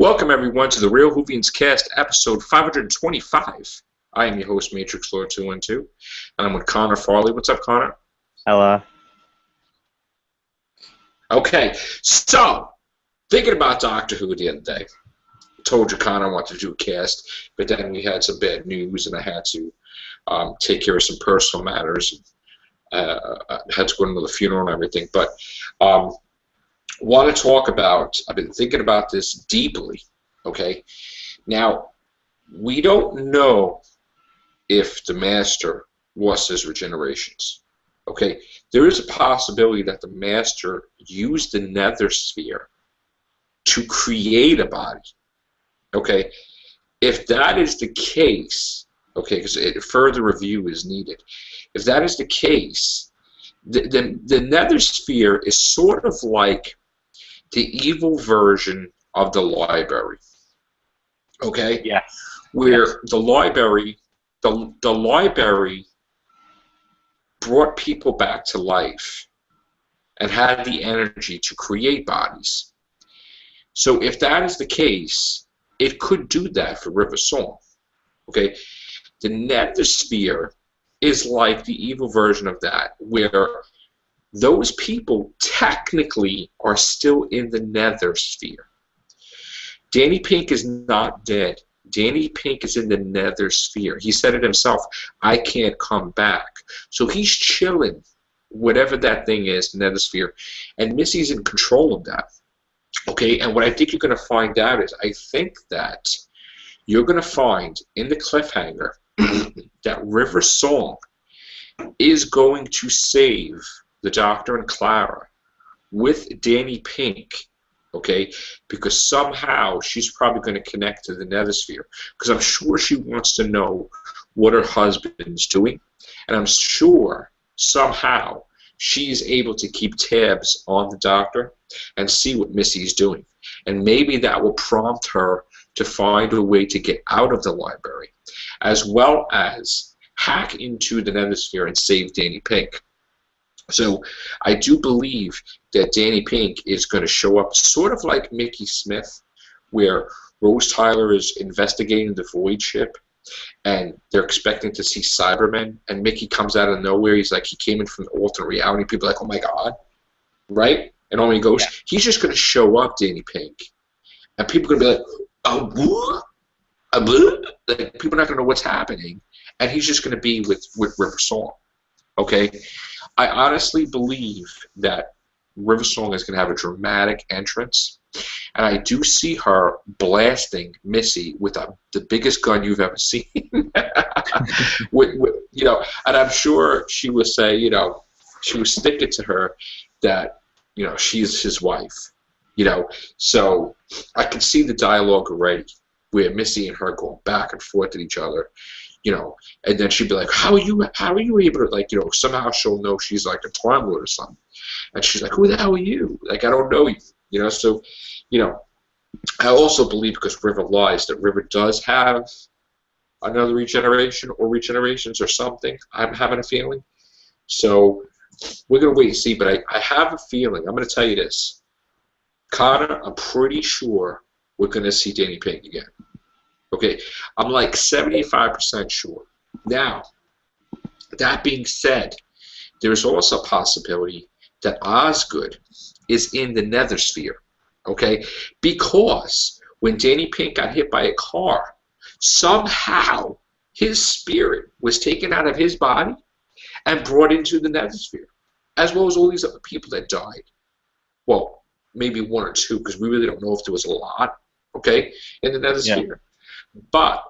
Welcome, everyone, to the Real Whovians Cast, episode 525. I am your host, Matrixlord 212, and I'm with Connor Farley. What's up, Connor? Hello. Okay, so, thinking about Doctor Who the other day. I told you, Connor, I wanted to do a cast, but then we had some bad news, and I had to take care of some personal matters. I had to go to the funeral and everything, but want to talk about, I've been thinking about this deeply, okay? Now, we don't know if the Master lost his regenerations, okay? There is a possibility that the Master used the Nethersphere to create a body, okay? If that is the case, okay, because further review is needed. If that is the case, the Nethersphere is sort of like the evil version of the library, okay? Yes. Where Yes. the library brought people back to life and had the energy to create bodies. So if that is the case, it could do that for River Song, okay? The Nethersphere is like the evil version of that, where those people technically are still in the Nethersphere. Danny Pink is not dead. Danny Pink is in the Nethersphere. He said it himself, I can't come back. So he's chilling, whatever that thing is, the Nethersphere, and Missy's in control of that. Okay, and what I think you're going to find out is, I think that you're going to find in the cliffhanger that River Song is going to save the Doctor and Clara with Danny Pink, okay? Because somehow she's probably going to connect to the Nethersphere. Because I'm sure she wants to know what her husband's doing. And I'm sure somehow she's able to keep tabs on the Doctor and see what Missy's doing. And maybe that will prompt her to find a way to get out of the library, as well as hack into the Nethersphere and save Danny Pink. So I do believe that Danny Pink is going to show up sort of like Mickey Smith, where Rose Tyler is investigating the Void ship, and they're expecting to see Cybermen, and Mickey comes out of nowhere. He's like, he came in from alternate reality. People are like, oh my God, right? And on he goes. Yeah. He's just going to show up, Danny Pink, and people are going to be like, oh, like, people are not going to know what's happening, and he's just going to be with River Song, okay? I honestly believe that River Song is going to have a dramatic entrance, and I do see her blasting Missy with the biggest gun you've ever seen. You know, and I'm sure she will say, you know, she will stick it to her that, you know, she's his wife, you know. So I can see the dialogue already, where Missy and her going back and forth at each other. You know, and then she'd be like, how are you able to, like, you know, somehow she'll know she's like a Time Lord or something. And she's like, who the hell are you? Like, I don't know you. You know, so, you know, I also believe, because River lies, that River does have another regeneration or regenerations or something. I'm having a feeling. So we're going to wait and see, but I have a feeling. I'm going to tell you this. Connor, I'm pretty sure we're going to see Danny Pink again. Okay, I'm like 75% sure. Now, that being said, there is also a possibility that Osgood is in the Nethersphere, okay? Because when Danny Pink got hit by a car, somehow his spirit was taken out of his body and brought into the Nethersphere, as well as all these other people that died. Well, maybe one or two, because we really don't know if there was a lot, okay, in the Nethersphere. Yeah. But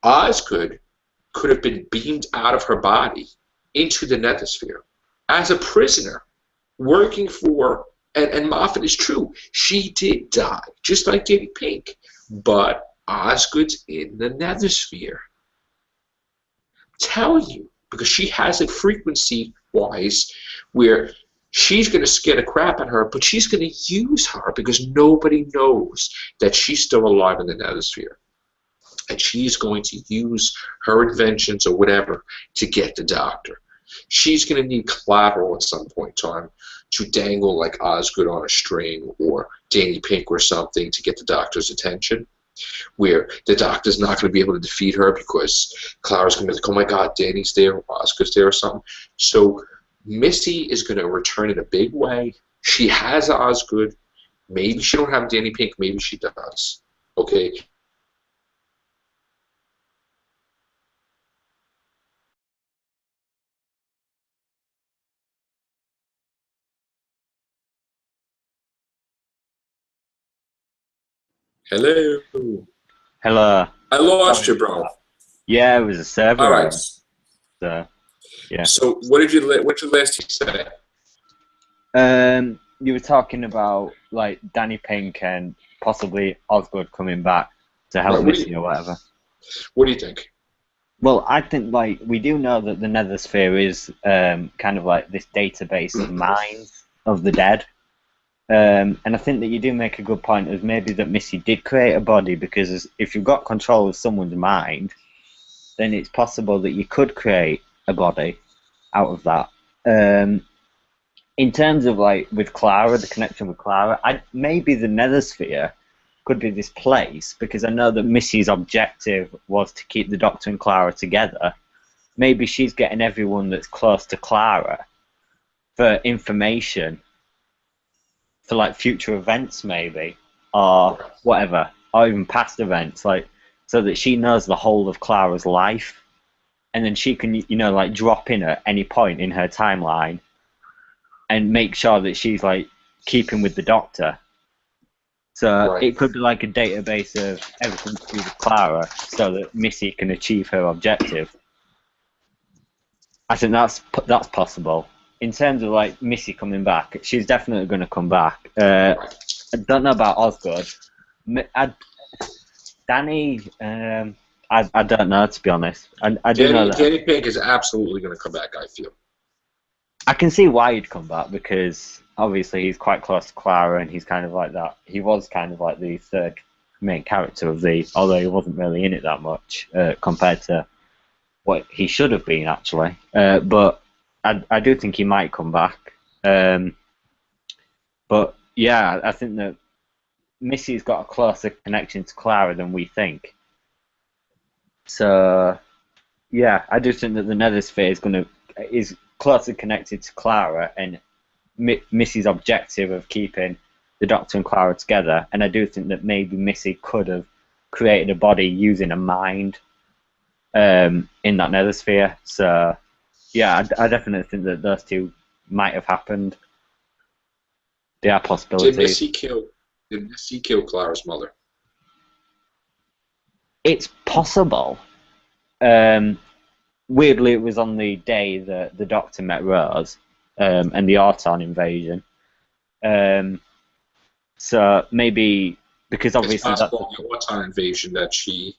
Osgood could have been beamed out of her body into the Nethersphere as a prisoner, working for, and Moffat is true, she did die, just like Danny Pink, but Osgood's in the Nethersphere. Tell you, because she has it frequency-wise, where she's going to scare the crap out of her, but she's going to use her because nobody knows that she's still alive in the Nethersphere. And she's going to use her inventions or whatever to get the Doctor. She's going to need collateral at some point in time to dangle like Osgood on a string or Danny Pink or something to get the Doctor's attention, where the Doctor's not going to be able to defeat her because Clara's going to be like, oh my God, Danny's there, Osgood's there or something. So Missy is going to return in a big way. She has Osgood. Maybe she don't have Danny Pink. Maybe she does. Okay. Hello. Hello. I lost Sorry you, about bro. that. Yeah, it was a server All right. error. So, yeah. So what did you last say? You were talking about like Danny Pink and possibly Osgood coming back to help Right, Missy or whatever. What do you think? Well, I think like we do know that the Nethersphere is kind of like this database of minds of the dead. And I think that you do make a good point as maybe that Missy did create a body because if you've got control of someone's mind, then it's possible that you could create a body out of that. In terms of like with Clara, the connection with Clara, maybe the Nethersphere could be this place because I know that Missy's objective was to keep the Doctor and Clara together. Maybe she's getting everyone that's close to Clara for information for like future events, maybe, or whatever, or even past events, like so that she knows the whole of Clara's life, and then she can, you know, like drop in at any point in her timeline and make sure that she's like keeping with the Doctor. So it could be like a database of everything to do with Clara, so that Missy can achieve her objective. I think that's possible. In terms of like Missy coming back, she's definitely going to come back. I don't know about Osgood. Danny, I don't know, to be honest. I do know that Danny Pink is absolutely going to come back, I feel. I can see why he'd come back because obviously he's quite close to Clara and he's kind of like that. He was kind of like the third main character of although he wasn't really in it that much compared to what he should have been actually. But I do think he might come back. But yeah, I think that Missy's got a closer connection to Clara than we think. So yeah, I do think that the Nethersphere is closely connected to Clara and Missy's objective of keeping the Doctor and Clara together. And I do think that maybe Missy could have created a body using a mind in that Nethersphere. So yeah, I definitely think that those two might have happened. There are possibilities. Did Missy kill Clara's mother? It's possible. Weirdly, it was on the day that the Doctor met Rose and the Auton invasion. So maybe because obviously it's possible the Auton invasion that she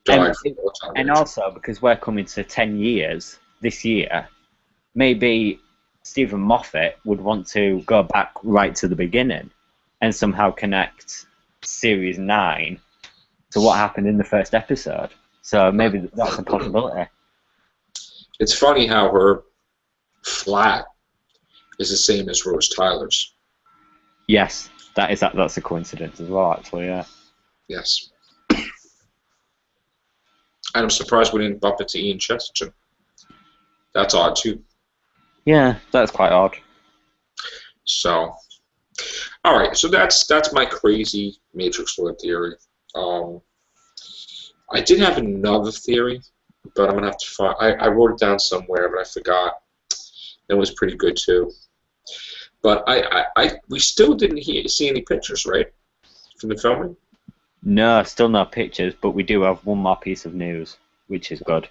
died from the Auton invasion. And also because we're coming to 10 years this year, maybe Stephen Moffat would want to go back right to the beginning and somehow connect Series 9 to what happened in the first episode. So maybe that's a possibility. It's funny how her flat is the same as Rose Tyler's. Yes, that's a coincidence as well, actually, yeah. Yes. And I'm surprised we didn't bump into Ian Chesterton. That's odd, too. Yeah, that's quite odd. So, all right, so that's my crazy Matrixlord theory. I did have another theory, but I'm gonna have to find. I wrote it down somewhere, but I forgot. It was pretty good too. But we still didn't see any pictures, right, from the filming? No, still no pictures, but we do have one more piece of news, which is good.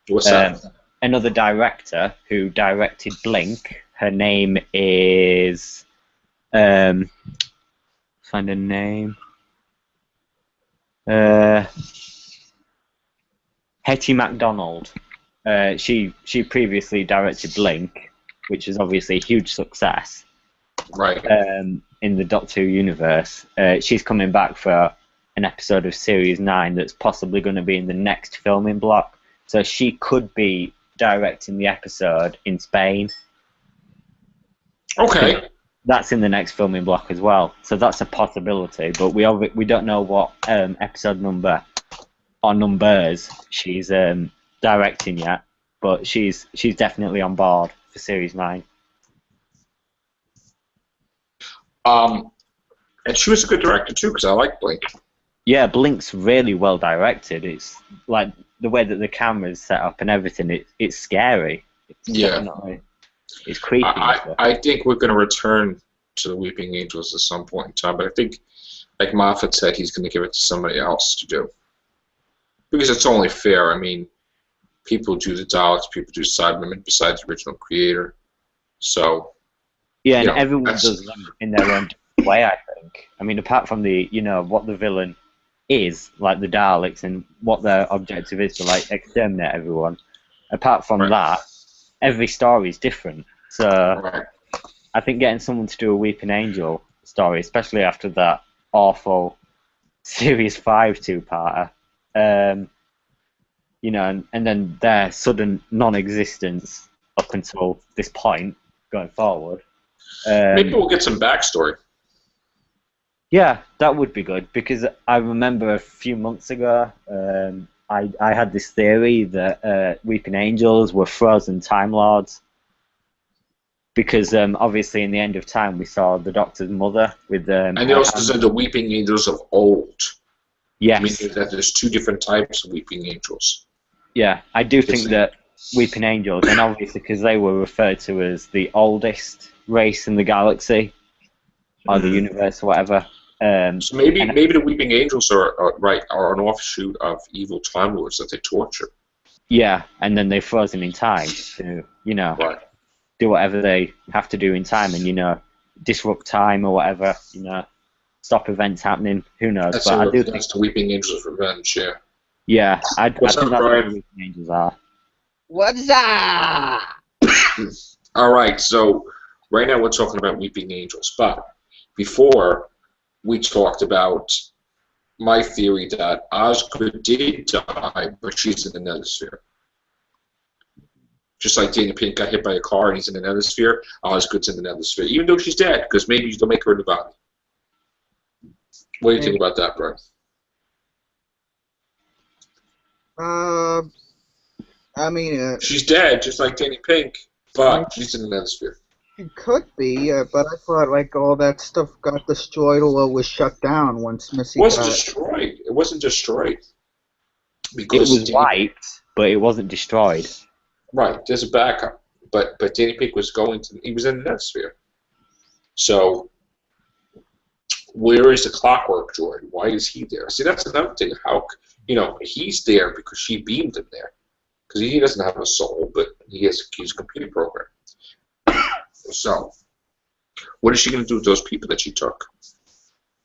What's that? Another director who directed Blink. Her name is find a name. Hetty MacDonald. She previously directed Blink, which is obviously a huge success. Right. In the Doctor Who universe. She's coming back for an episode of Series 9 that's possibly going to be in the next filming block. So she could be directing the episode in Spain. I think Okay. that's in the next filming block as well. So that's a possibility, but we don't know what episode number or numbers she's directing yet. But she's definitely on board for series 9. And she was a good director too, because I like Blink. Yeah, Blink's really well directed. It's like the way that the camera's set up and everything. It's scary. It's definitely it's creepy. I think we're going to return to the Weeping Angels at some point in time, but I think, like Moffat said, he's going to give it to somebody else to do. Because it's only fair. I mean, people do the Daleks, people do Cybermen besides the original creator. So, yeah, and everyone does them in their own way, I think. I mean, apart from the, what the villain is, like the Daleks, and what their objective is to, like, exterminate everyone. Apart from that, every story is different. So, I think getting someone to do a Weeping Angel story, especially after that awful Series 5 two-parter, and then their sudden non-existence up until this point going forward. Maybe we'll get some backstory. Yeah, that would be good, because I remember a few months ago, I had this theory that Weeping Angels were frozen Time Lords, because obviously in the End of Time we saw the Doctor's mother with and they also said the Weeping Angels of old. Yes. Meaning that there's 2 different types of Weeping Angels. Yeah, I do think that Weeping Angels, and obviously because they were referred to as the oldest race in the galaxy, or the universe, or whatever. So maybe the Weeping Angels are an offshoot of evil Time Lords that they torture. Yeah, and then they're frozen in time to, do whatever they have to do in time, and disrupt time or whatever, stop events happening. Who knows? That's but I do think the Weeping Angels' revenge. Yeah. Yeah, I think that's what Bryan? the Weeping Angels are. What's up? All right, so right now we're talking about Weeping Angels, but before we talked about my theory that Osgood did die, but she's in the Nethersphere. Just like Dana Pink got hit by a car and he's in the Nethersphere, Osgood's in the Nethersphere, even though she's dead, because maybe they'll make her in the body. What do you think about that, Bryan? I mean, she's dead, just like Danny Pink, but she's in the Nethersphere. It could be, but I thought like all that stuff got destroyed or was shut down once Missy. It wasn't destroyed. It wasn't destroyed. Because it was wiped, but it wasn't destroyed. Right, there's a backup, but Danny Pink was he was in the Nethersphere. So where is the Clockwork Droid? Why is he there? See, that's another thing. How he's there because she beamed him there, because he doesn't have a soul, but he's a computer program. So, what is she going to do with those people that she took?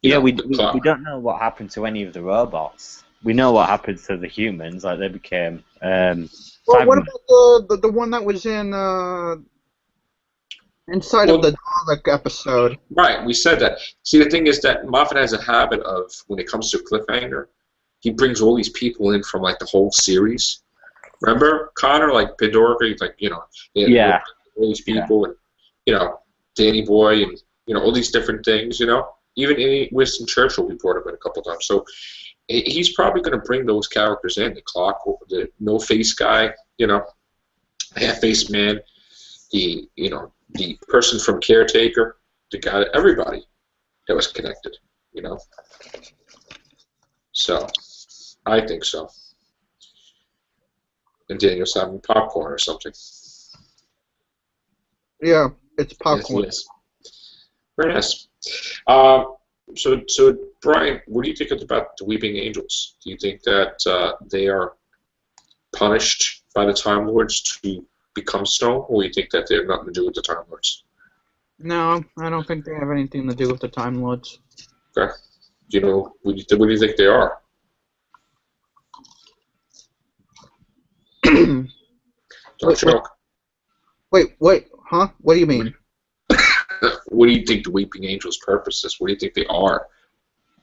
We don't know what happened to any of the robots. We know what happened to the humans, like they became. Well, what about the one that was in inside of the Dalek episode? Right, we said that. See, the thing is that Moffat has a habit of, when it comes to cliffhanger, he brings all these people in from like the whole series. Remember Connor, like Pandora, like all these people, and Danny Boy, and all these different things. Even in Winston Churchill, we brought him in a couple times. So he's probably going to bring those characters in. The the no-face guy, half-faced man, the person from Caretaker, the guy, everybody that was connected. So I think so. And Daniel's having popcorn or something. Yeah, it's popcorn. Yes. Very nice. So Bryan, what do you think about the Weeping Angels? Do you think that they are punished by the Time Lords to become stone, or do you think that they have nothing to do with the Time Lords? No, I don't think they have anything to do with the Time Lords. Okay. What do you think they are? Don't joke. Wait, huh? What do you mean? What do you think the Weeping Angels' purpose is? What do you think they are?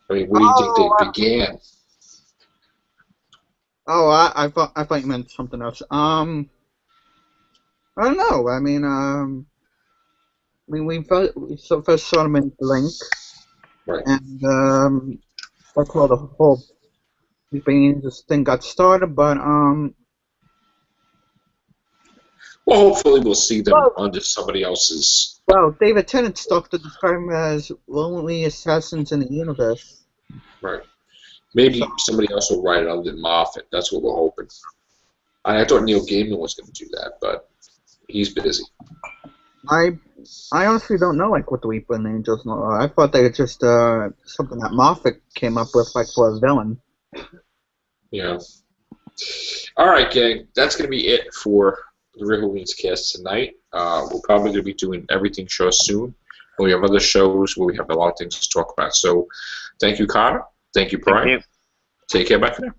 I mean, what do you think they began? Oh, I thought you meant something else. I don't know. I mean, first saw him in Blink, Right. and that's how the whole Whovians thing got started. But Well, hopefully we'll see them well, under somebody else's. David Tennant stuck to describe him as lonely assassins in the universe. Right. Maybe So, somebody else will write it under Moffat. That's what we're hoping. I thought Neil Gaiman was going to do that, but he's busy. I honestly don't know like what the Weeping Angels know. I thought they were just something that Moffat came up with like for a villain. Yeah. All right, gang. That's going to be it for the Real Whovians cast tonight. We're probably going to be doing everything show soon. We have other shows where we have a lot of things to talk about. So, thank you, Connor. Thank you, Bryan. Thank you. Take care. Bye for now.